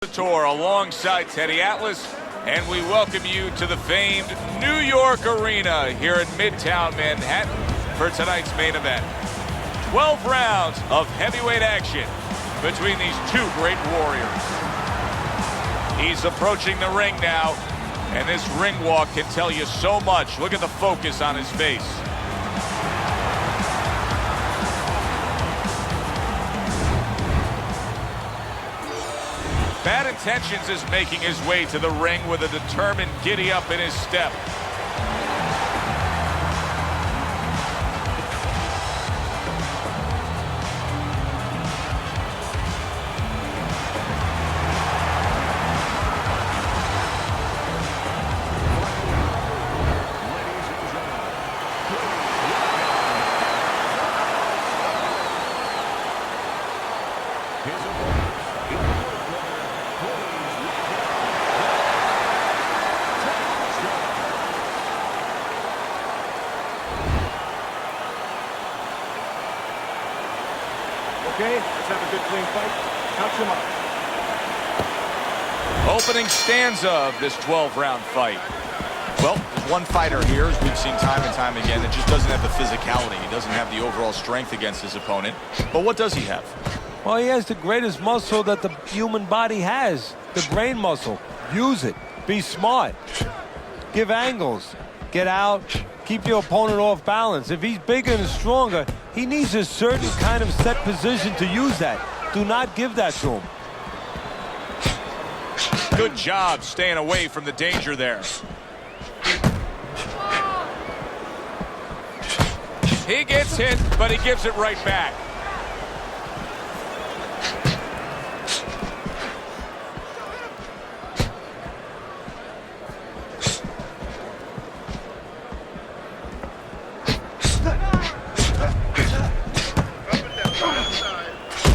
Tour alongside Teddy Atlas, and we welcome you to the famed New York Arena here in Midtown Manhattan for tonight's main event. 12 rounds of heavyweight action between these two great warriors. He's approaching the ring now, and this ring walk can tell you so much. Look at the focus on his face. Bad Intentions is making his way to the ring with a determined giddy-up in his step. Okay, let's have a good clean fight. Count them up. Opening stanza of this 12-round fight. Well, there's one fighter here, as we've seen time and time again, that just doesn't have the physicality. He doesn't have the overall strength against his opponent. But what does he have? Well, he has the greatest muscle that the human body has, the brain muscle. Use it. Be smart. Give angles. Get out. Keep your opponent off balance. If he's bigger and stronger, he needs a certain kind of set position to use that. Do not give that to him. Good job staying away from the danger there. He gets hit, but he gives it right back.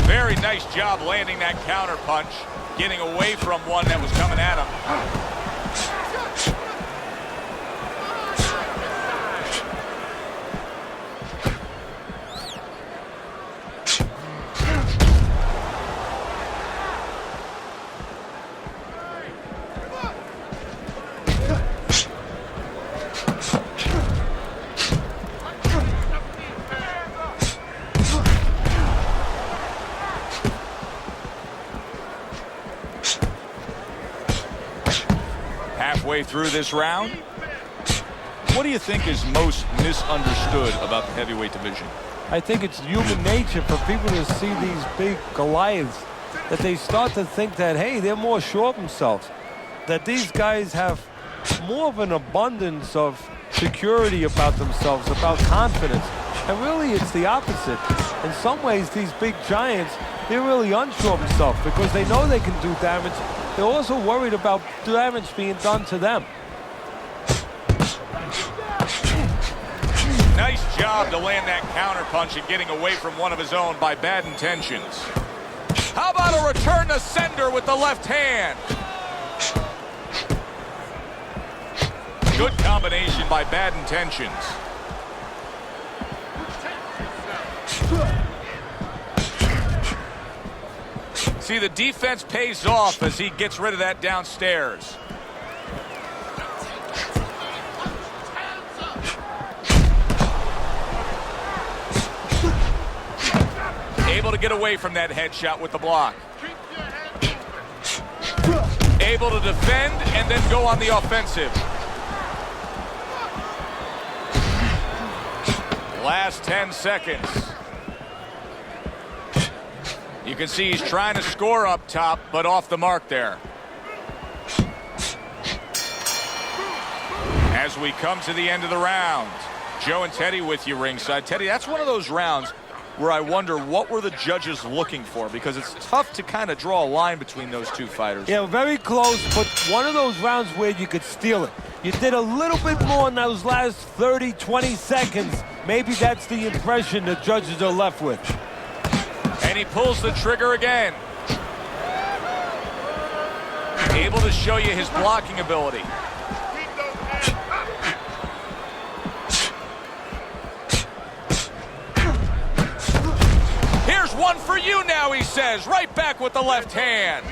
Very nice job landing that counter punch, getting away from one that was coming at him. Halfway through this round. What do you think is most misunderstood about the heavyweight division? I think it's human nature for people to see these big Goliaths, that they start to think that, hey, they're more sure of themselves, that these guys have more of an abundance of security about themselves, about confidence. And really, it's the opposite. In some ways, these big giants, they're really unsure of themselves because they know they can do damage. They're also worried about damage being done to them. Nice job to land that counter punch and getting away from one of his own by Bad Intentions. How about a return to sender with the left hand? Good combination by Bad Intentions. See, the defense pays off as he gets rid of that downstairs. Able to get away from that headshot with the block. Able to defend and then go on the offensive. Last 10 seconds. You can see he's trying to score up top, but off the mark there. As we come to the end of the round, Joe and Teddy with you ringside. Teddy, that's one of those rounds where I wonder what were the judges looking for, because it's tough to kind of draw a line between those two fighters. Yeah, very close, but one of those rounds where you could steal it. You did a little bit more in those last 30, 20 seconds. Maybe that's the impression the judges are left with. And he pulls the trigger again. Able to show you his blocking ability. Here's one for you now, he says. Right back with the left hand.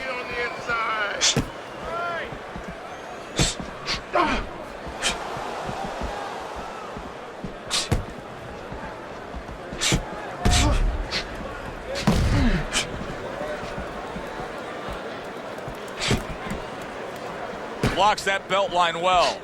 Blocks that belt line well.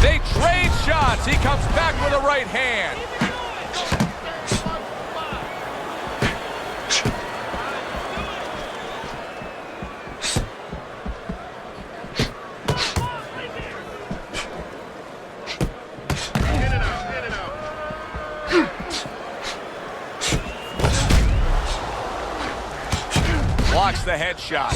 They trade shots. He comes back with a right hand. Blocks the headshot.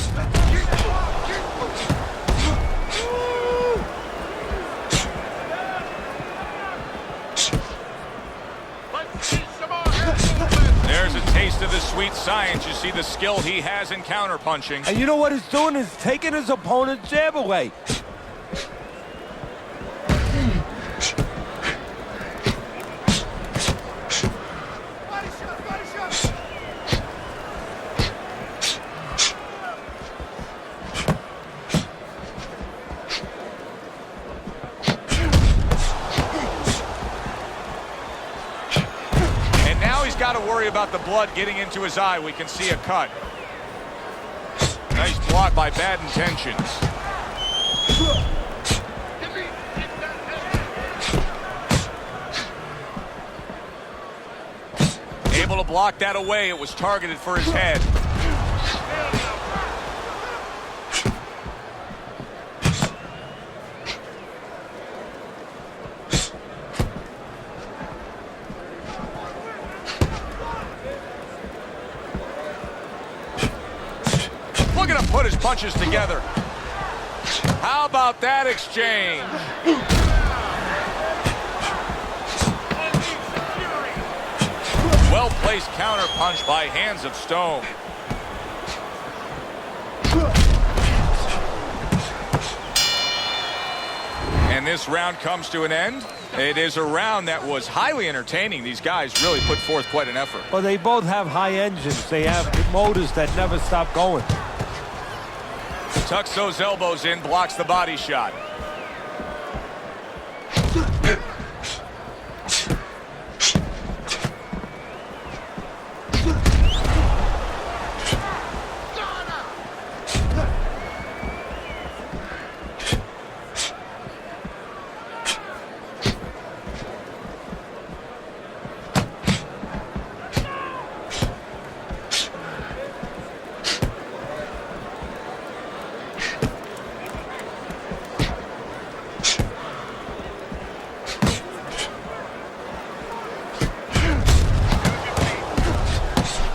There's a taste of the sweet science. You see the skill he has in counterpunching. And you know what he's doing is taking his opponent's jab away. Got to worry about the blood getting into his eye. We can see a cut. Nice block by Bad Intentions. Able to block that away. It was targeted for his head. Looking to put his punches together. How about that exchange? Well-placed counter punch by Hands of Stone. And this round comes to an end. It is a round that was highly entertaining. These guys really put forth quite an effort. Well, they both have high engines. They have motors that never stop going. Tucks those elbows in, blocks the body shot.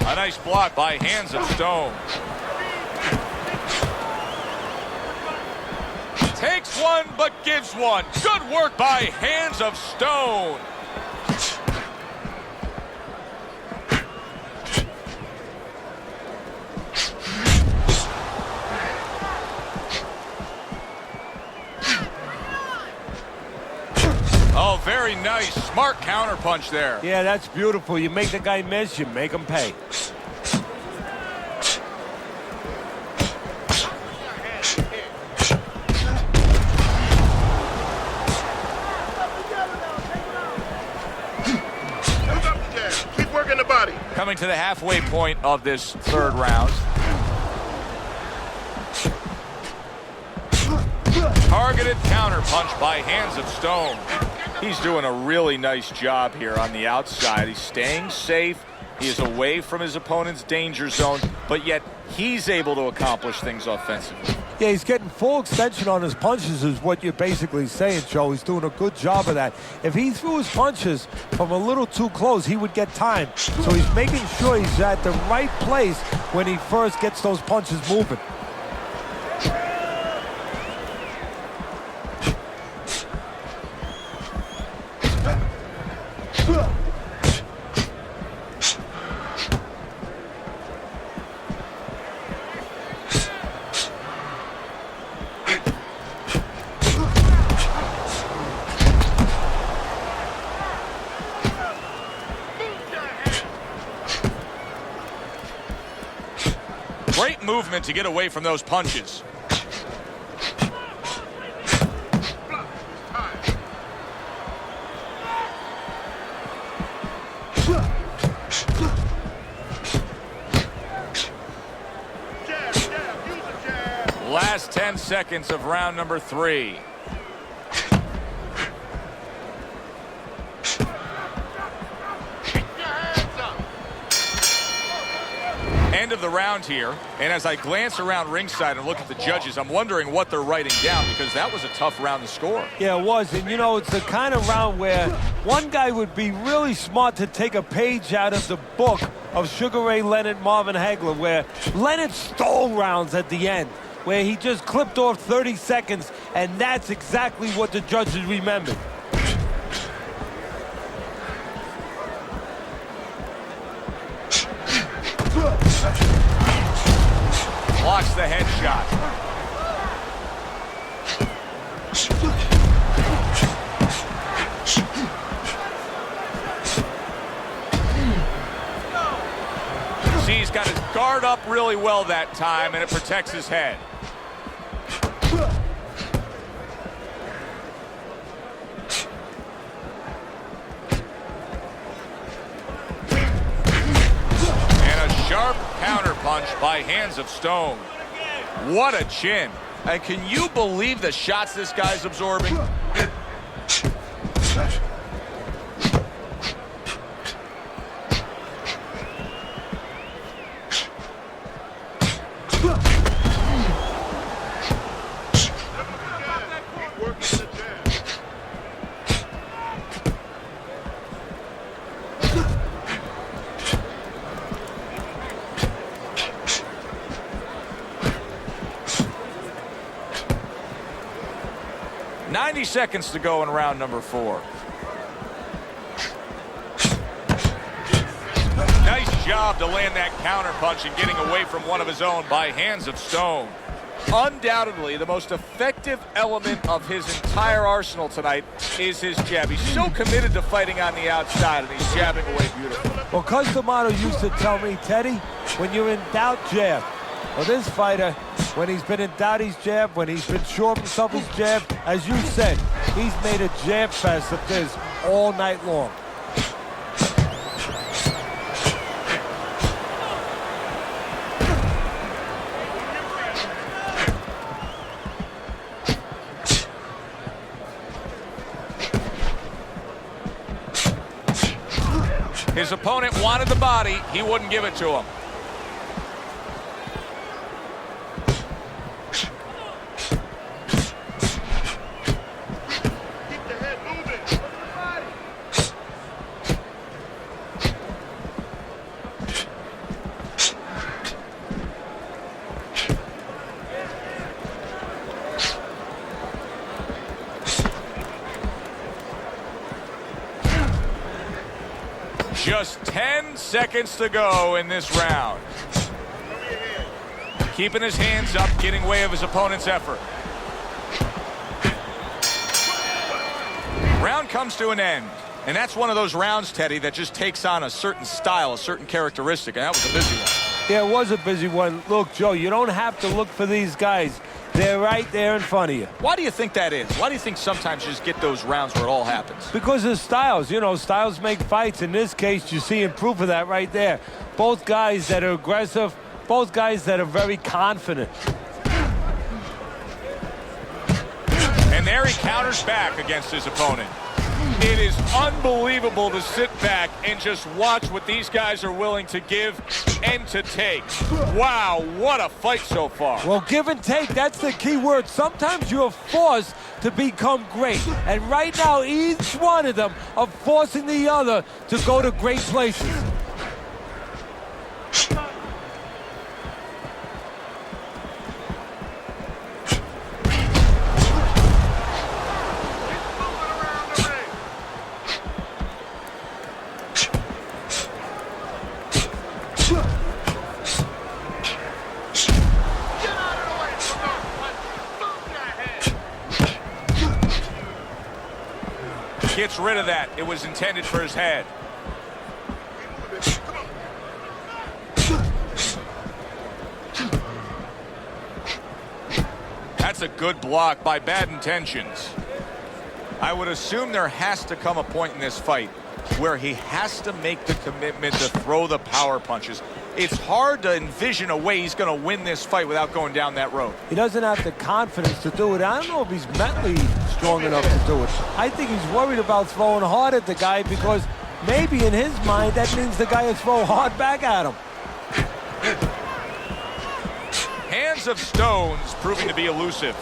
A nice block by Hands of Stone. Takes one, but gives one. Good work by Hands of Stone. Oh, very nice. Smart counterpunch there. Yeah, that's beautiful. You make the guy miss, you make him pay. Keep working the body. Coming to the halfway point of this third round. Targeted counterpunch by Hands of Stone. He's doing a really nice job here on the outside. He's staying safe. He is away from his opponent's danger zone, but yet he's able to accomplish things offensively. Yeah, he's getting full extension on his punches is what you're basically saying, Joe. He's doing a good job of that. If he threw his punches from a little too close, he would get time. So he's making sure he's at the right place when he first gets those punches moving. movement to get away from those punches. Last 10 seconds of round number 3. End of the round here, and as I glance around ringside and look at the judges, I'm wondering what they're writing down, because that was a tough round to score. Yeah, it was. And, you know, it's the kind of round where one guy would be really smart to take a page out of the book of Sugar Ray Leonard, Marvin Hagler, where Leonard stole rounds at the end, where he just clipped off 30 seconds, and that's exactly what the judges remembered. Blocks the headshot. See, he's got his guard up really well that time, and it protects his head. Sharp counter punch by Hands of Stone. What a chin. And can you believe the shots this guy's absorbing? Seconds to go in round number 4. Nice job to land that counter punch and getting away from one of his own by Hands of Stone. Undoubtedly, the most effective element of his entire arsenal tonight is his jab. He's so committed to fighting on the outside, and he's jabbing away beautifully. Well, Cus D'Amato used to tell me, Teddy, when you're in doubt, jab. Well, this fighter, when he's been in doubt, he's jabbed. When he's been sure of himself, he's jabbed. As you said, he's made a jab fest of this all night long. His opponent wanted the body. He wouldn't give it to him. Just 10 seconds to go in this round. Keeping his hands up, getting way of his opponent's effort. Round comes to an end. And that's one of those rounds, Teddy, that just takes on a certain style, a certain characteristic, and that was a busy one. Yeah, it was a busy one. Look, Joe, you don't have to look for these guys. They're right there in front of you. Why do you think that is? Why do you think sometimes you just get those rounds where it all happens? Because of styles. You know, styles make fights. In this case, you're seeing proof of that right there. Both guys that are aggressive, both guys that are very confident. And there he counters back against his opponent. It is unbelievable to sit back and just watch what these guys are willing to give and to take. Wow, what a fight so far. Well, give and take, that's the key word. Sometimes you're forced to become great. And right now, each one of them are forcing the other to go to great places. Gets rid of that. It was intended for his head. That's a good block by Bad Intentions. I would assume there has to come a point in this fight where he has to make the commitment to throw the power punches. It's hard to envision a way he's going to win this fight without going down that road. He doesn't have the confidence to do it. I don't know if he's mentally strong enough to do it. I think he's worried about throwing hard at the guy because maybe in his mind that means the guy will throw hard back at him. Hands of stones proving to be elusive.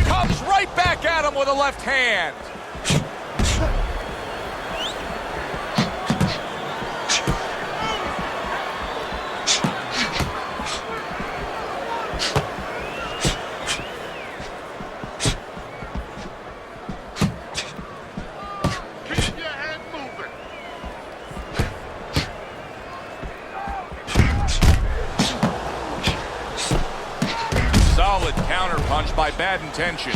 Comes right back at him with a left hand. Solid counter punch by Bad Intentions.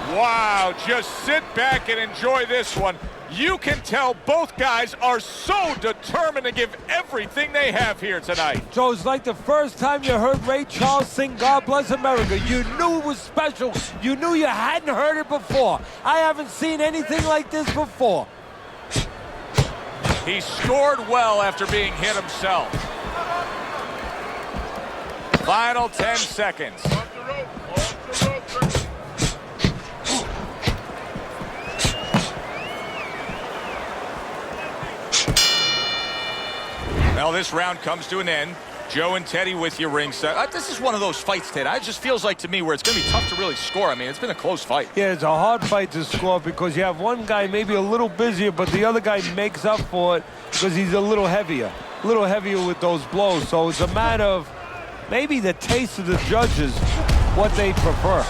Wow, just sit back and enjoy this one. You can tell both guys are so determined to give everything they have here tonight. So it's like the first time you heard Ray Charles sing God Bless America. You knew it was special. You knew you hadn't heard it before. I haven't seen anything like this before. He scored well after being hit himself. Final 10 seconds. Well, this round comes to an end. Joe and Teddy with you ringside. This is one of those fights, Ted. It just feels like to me where it's going to be tough to really score. I mean, it's been a close fight. Yeah, it's a hard fight to score because you have one guy maybe a little busier, but the other guy makes up for it because he's a little heavier with those blows. So it's a matter of maybe the taste of the judges, what they prefer.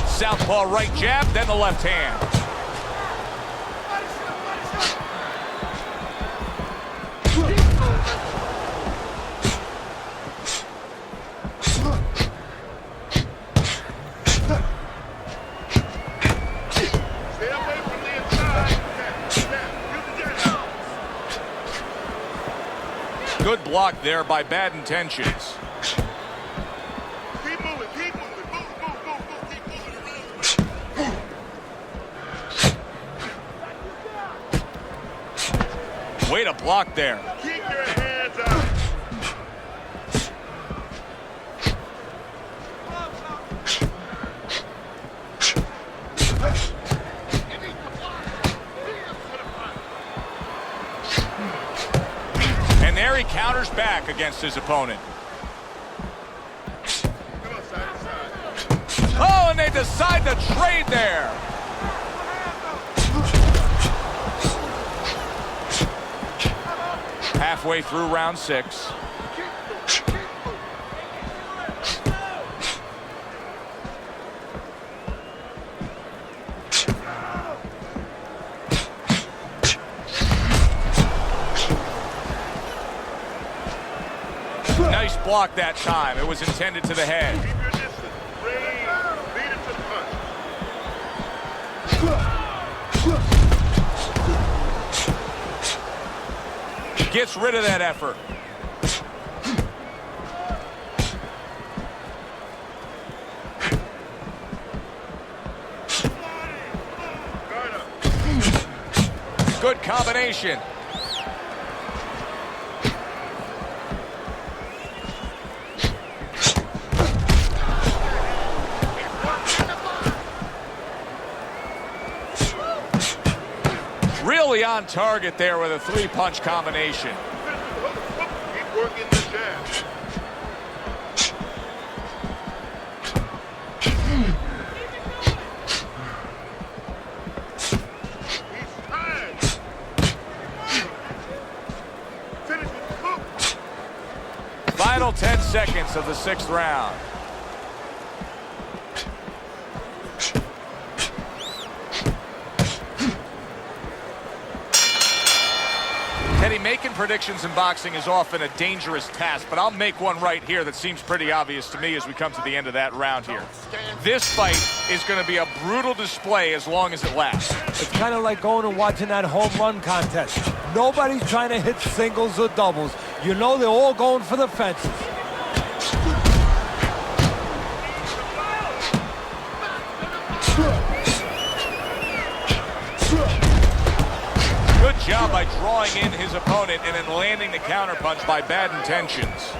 Southpaw right jab, then the left hand. Good block there by Bad Intentions. Way to block there. Keep your hands up. And there he counters back against his opponent. Oh, and they decide to trade there. Halfway through round 6. Nice block that time. It was intended to the head. Keep your distance. Lead it to the punch. Gets rid of that effort. Good combination. Really on target there with a 3-punch combination. Keep working the jab. He's tired. Finish with the hook. Final 10 seconds of the 6th round. Teddy making predictions in boxing is often a dangerous task, but I'll make one right here that seems pretty obvious to me as we come to the end of that round here. This fight is going to be a brutal display as long as it lasts. It's kind of like going and watching that home run contest. Nobody's trying to hit singles or doubles. You know they're all going for the fences. Good job by drawing in his opponent and then landing the counterpunch by bad intentions.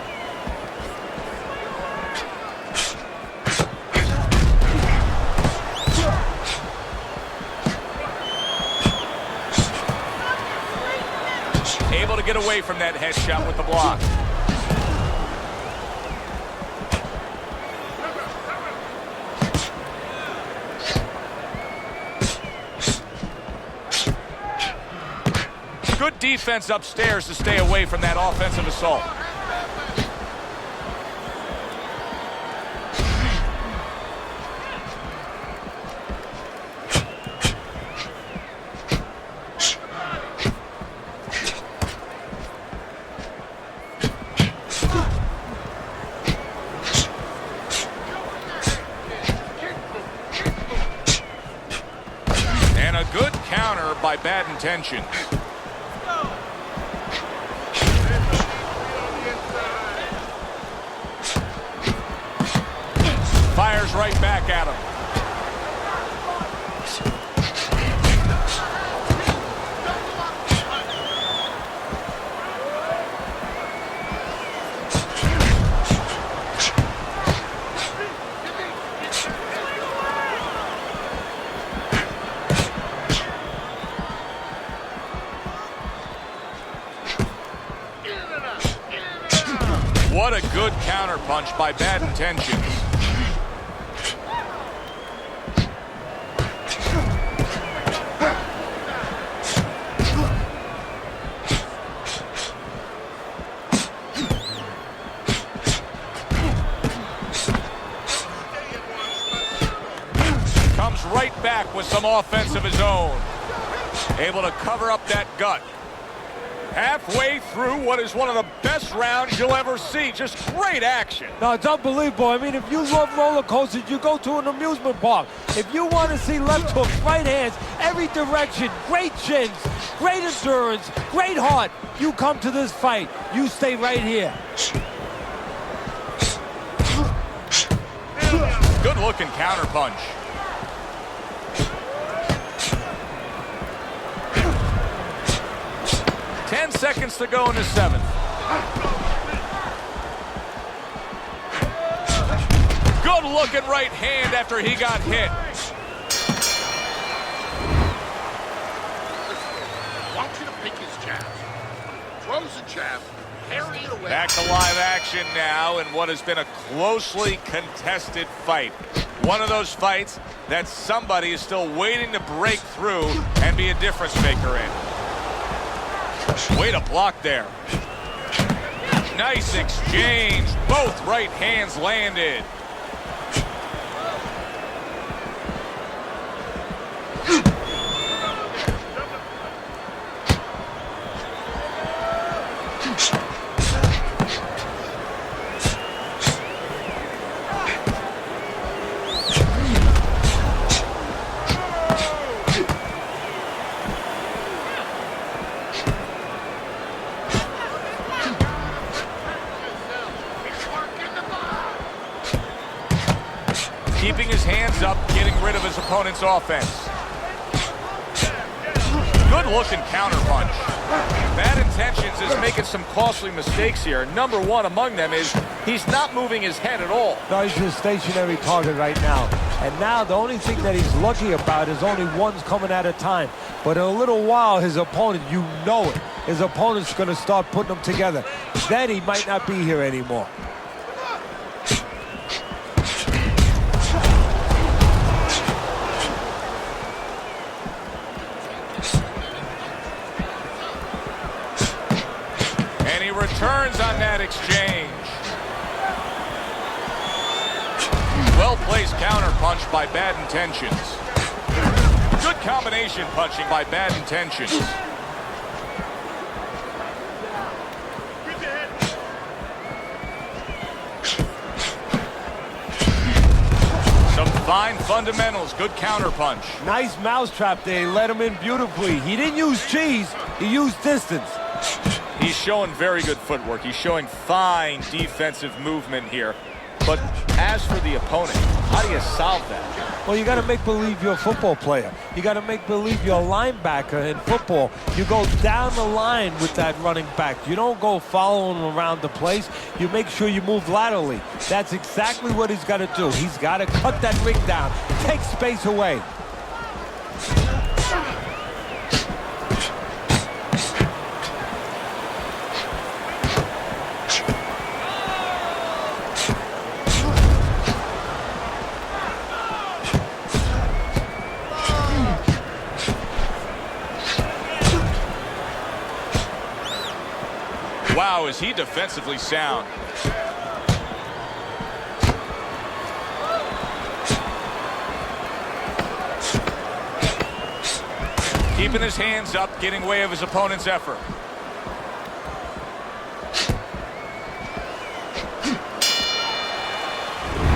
Able to get away from that headshot with the block. Good defense upstairs to stay away from that offensive assault. And a good counter by bad intentions. Fires right back at him. What a good counterpunch by bad intentions. Comes right back with some offense of his own. Able to cover up that gut. Halfway through what is one of the best rounds you'll ever see. Just great action. No, it's unbelievable. I mean, if you love roller coasters, you go to an amusement park. If you want to see left hooks, right hands, every direction, great chins, great endurance, great heart, you come to this fight. You stay right here. Good looking counterpunch. Ten seconds to go in the seventh. Good looking right hand after he got hit. Want you to pick his jab. Throws a jab, carry it away. Back to live action now in what has been a closely contested fight. One of those fights that somebody is still waiting to break through and be a difference maker in. Way to block there. Nice exchange. Both right hands landed. Keeping his hands up, getting rid of his opponent's offense. Good looking counterpunch. Bad intentions is making some costly mistakes here. Number one among them is he's not moving his head at all. No, he's a stationary target right now. And now the only thing that he's lucky about is only one's coming at a time. But in a little while, his opponent, you know it, his opponent's going to start putting them together. Then he might not be here anymore. And he returns on that exchange. Well-placed counterpunch by bad intentions. Good combination punching by bad intentions. Fine fundamentals, good counterpunch. Nice mousetrap there. He let him in beautifully. He didn't use cheese. He used distance. He's showing very good footwork. He's showing fine defensive movement here. But as for the opponent, how do you solve that? Well, you got to make believe you're a football player. You got to make believe you're a linebacker in football. You go down the line with that running back. You don't go following around the place. You make sure you move laterally. That's exactly what he's got to do. He's got to cut that ring down, take space away. Wow, is he defensively sound. Keeping his hands up, getting way of his opponent's effort.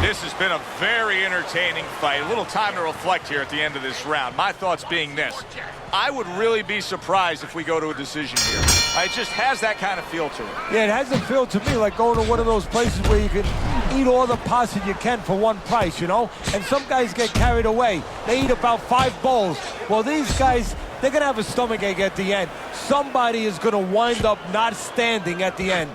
This has been a very entertaining fight. A little time to reflect here at the end of this round. My thoughts being this. I would really be surprised if we go to a decision here. It just has that kind of feel to it. Yeah, it has a feel to me like going to one of those places where you can eat all the pasta you can for one price, you know? And some guys get carried away. They eat about 5 bowls. Well, these guys, they're going to have a stomachache at the end. Somebody is going to wind up not standing at the end.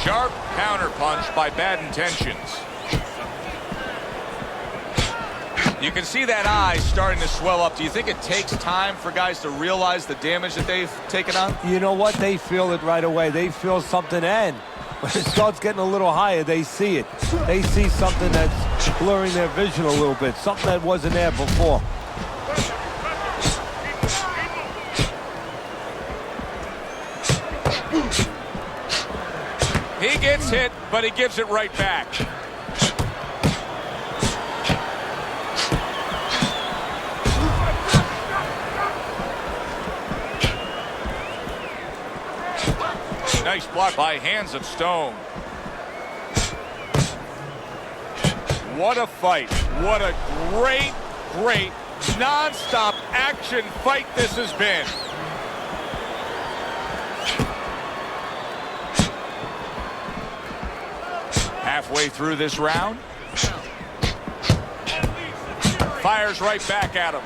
Sharp counterpunch by Bad Intentions. You can see that eye starting to swell up. Do you think it takes time for guys to realize the damage that they've taken on? You know what? They feel it right away. They feel something, and when it starts getting a little higher, they see it. They see something that's blurring their vision a little bit, something that wasn't there before. He gets hit, but he gives it right back. Nice block by Hands of Stone. What a fight. What a great, great, non-stop action fight this has been. Halfway through this round. Fires right back at him.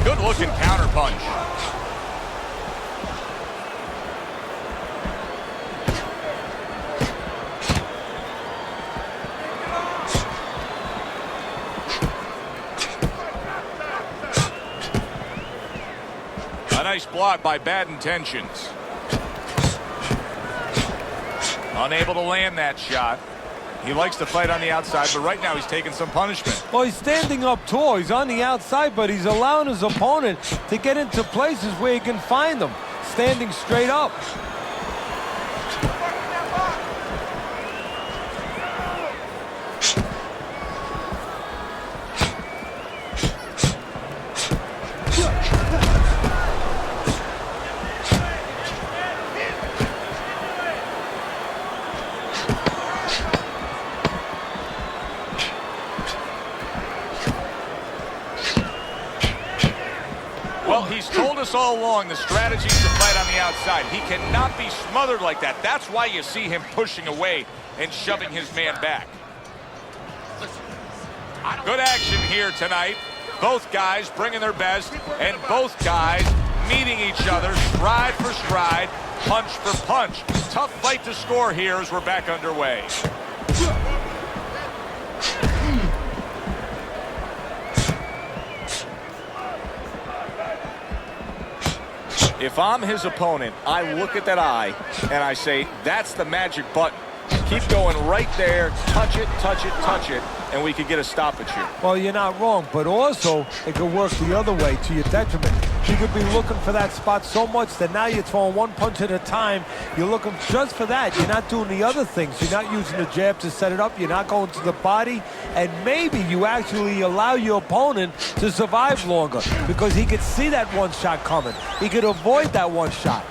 Good looking counterpunch. A nice block by Bad Intentions. Unable to land that shot. He likes to fight on the outside, but right now he's taking some punishment. Well, he's standing up tall. He's on the outside, but he's allowing his opponent to get into places where he can find them, standing straight up. Well, he's told us all along the strategy is to fight on the outside. He cannot be smothered like that. That's why you see him pushing away and shoving his man back. Good action here tonight. Both guys bringing their best, and both guys meeting each other stride for stride, punch for punch. Tough fight to score here as we're back underway. If I'm his opponent, I look at that eye and I say, that's the magic button. Keep going right there. Touch it, touch it, touch it, and we could get a stoppage here. Well, you're not wrong, but also it could work the other way to your detriment. You could be looking for that spot so much that now you're throwing one punch at a time. You're looking just for that. You're not doing the other things. You're not using the jab to set it up. You're not going to the body. And maybe you actually allow your opponent to survive longer because he could see that one shot coming. He could avoid that one shot.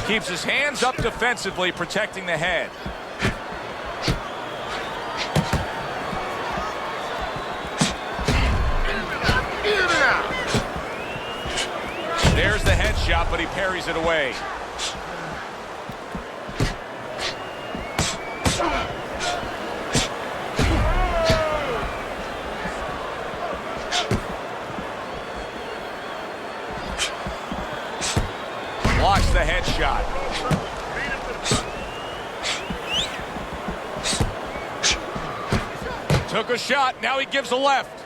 Keeps his hands up defensively, protecting the head. There's the headshot, but he parries it away. Blocks the headshot. Took a shot, now he gives a left.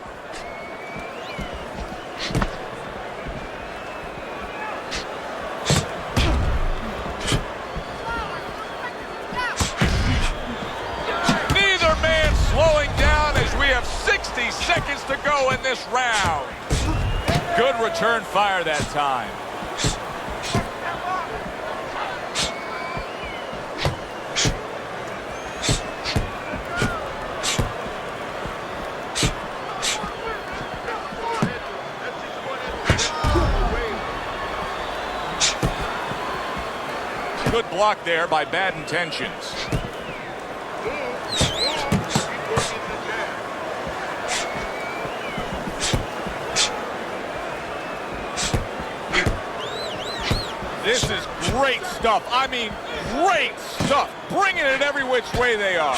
Neither man slowing down as we have 60 seconds to go in this round. Good return fire that time. Good block there by Bad Intentions. This is great stuff. I mean, great stuff. Bringing it every which way they are.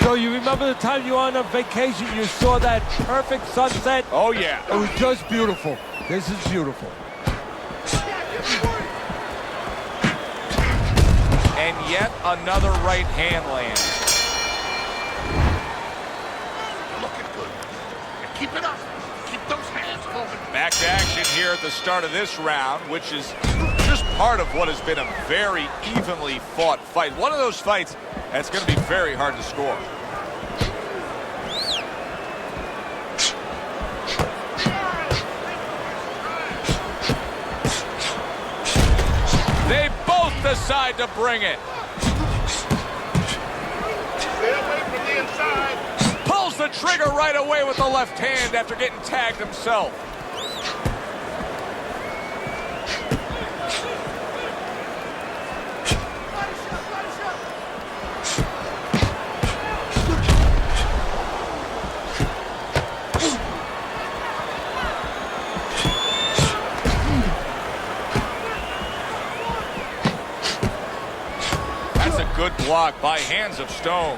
So you remember the time you were on a vacation, you saw that perfect sunset? Oh, yeah. It was just beautiful. This is beautiful. And yet another right hand lands. Looking good. And keep it up. Keep those hands moving. Back to action here at the start of this round, which is just part of what has been a very evenly fought fight. One of those fights that's going to be very hard to score. They both decide to bring it. Stay away from the inside. Pulls the trigger right away with the left hand after getting tagged himself. Good block by Hands of Stone.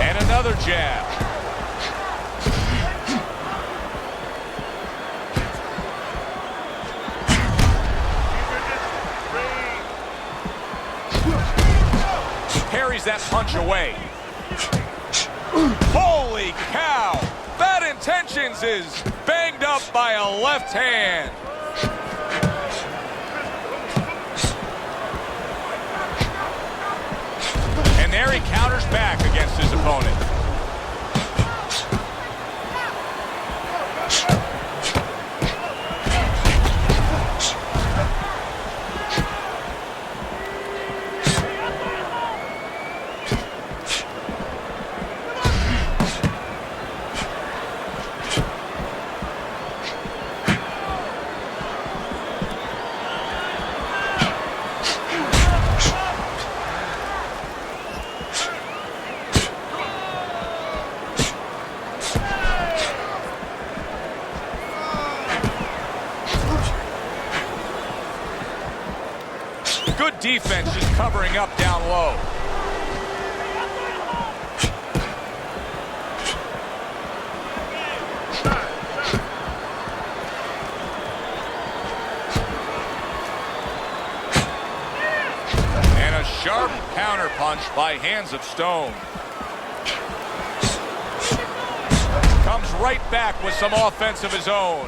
And another jab. Parries that punch away. Holy cow! Bad Intentions is banged up by a left hand. There he counters back against his opponent. Good defense just covering up down low. a sharp counter punch by Hands of Stone. Comes right back with some offense of his own.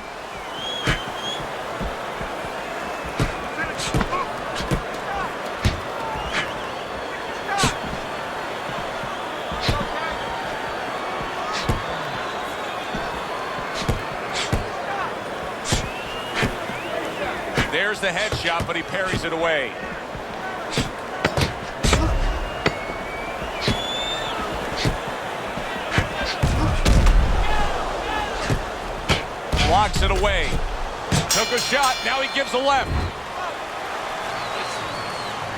There's the headshot, but he parries it away. Blocks it away. Took a shot. Now he gives a left.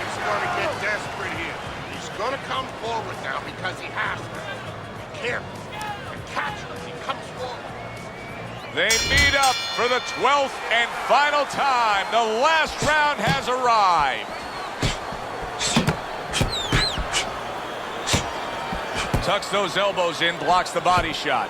He's going to get desperate here. He's going to come forward now because he has to. Be careful and catch him as he comes forward. They meet up for the 12th and final time. The last round has arrived. Tucks those elbows in, blocks the body shot.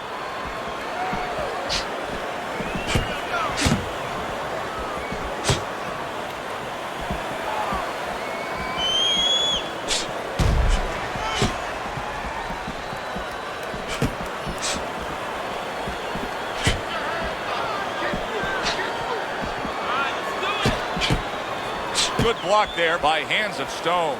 Good block there by Hands of Stone.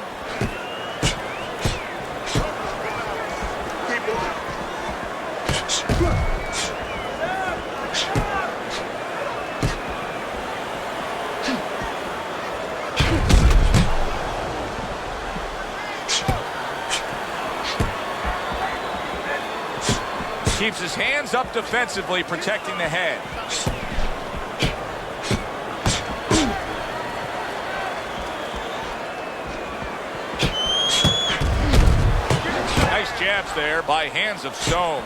Keeps his hands up defensively, protecting the head. Nice jabs there by Hands of Stone.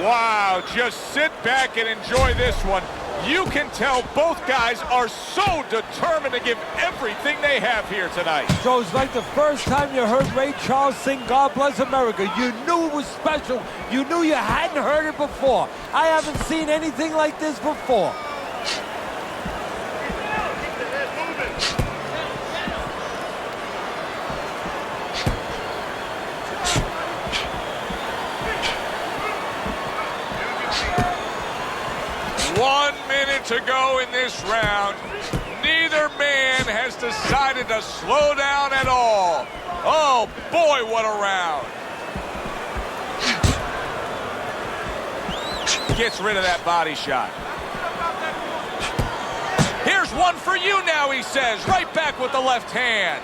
Wow, just sit back and enjoy this one. You can tell both guys are so determined to give everything they have here tonight. So it's like the first time you heard Ray Charles sing God Bless America. You knew it was special. You knew you hadn't heard it before. I haven't seen anything like this before. One minute to go in this round. Neither man has decided to slow down at all. Oh boy, what a round. Gets rid of that body shot. Here's one for you now, he says. Right back with the left hand.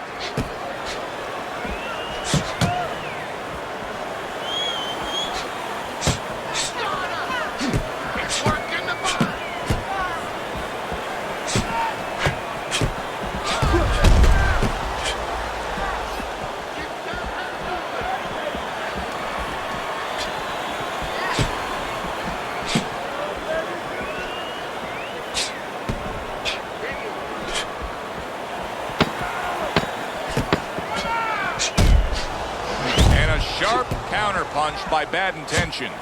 Sharp counter punch by Bad Intentions.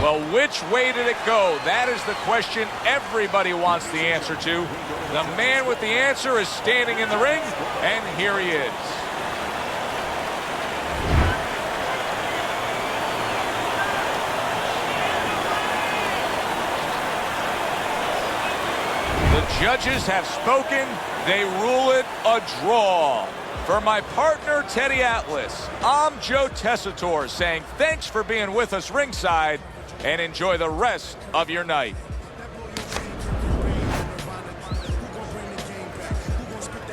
Well, which way did it go? That is the question everybody wants the answer to. The man with the answer is standing in the ring, and here he is. The judges have spoken. They rule it a draw. For my partner, Teddy Atlas, I'm Joe Tessitore saying thanks for being with us ringside and enjoy the rest of your night.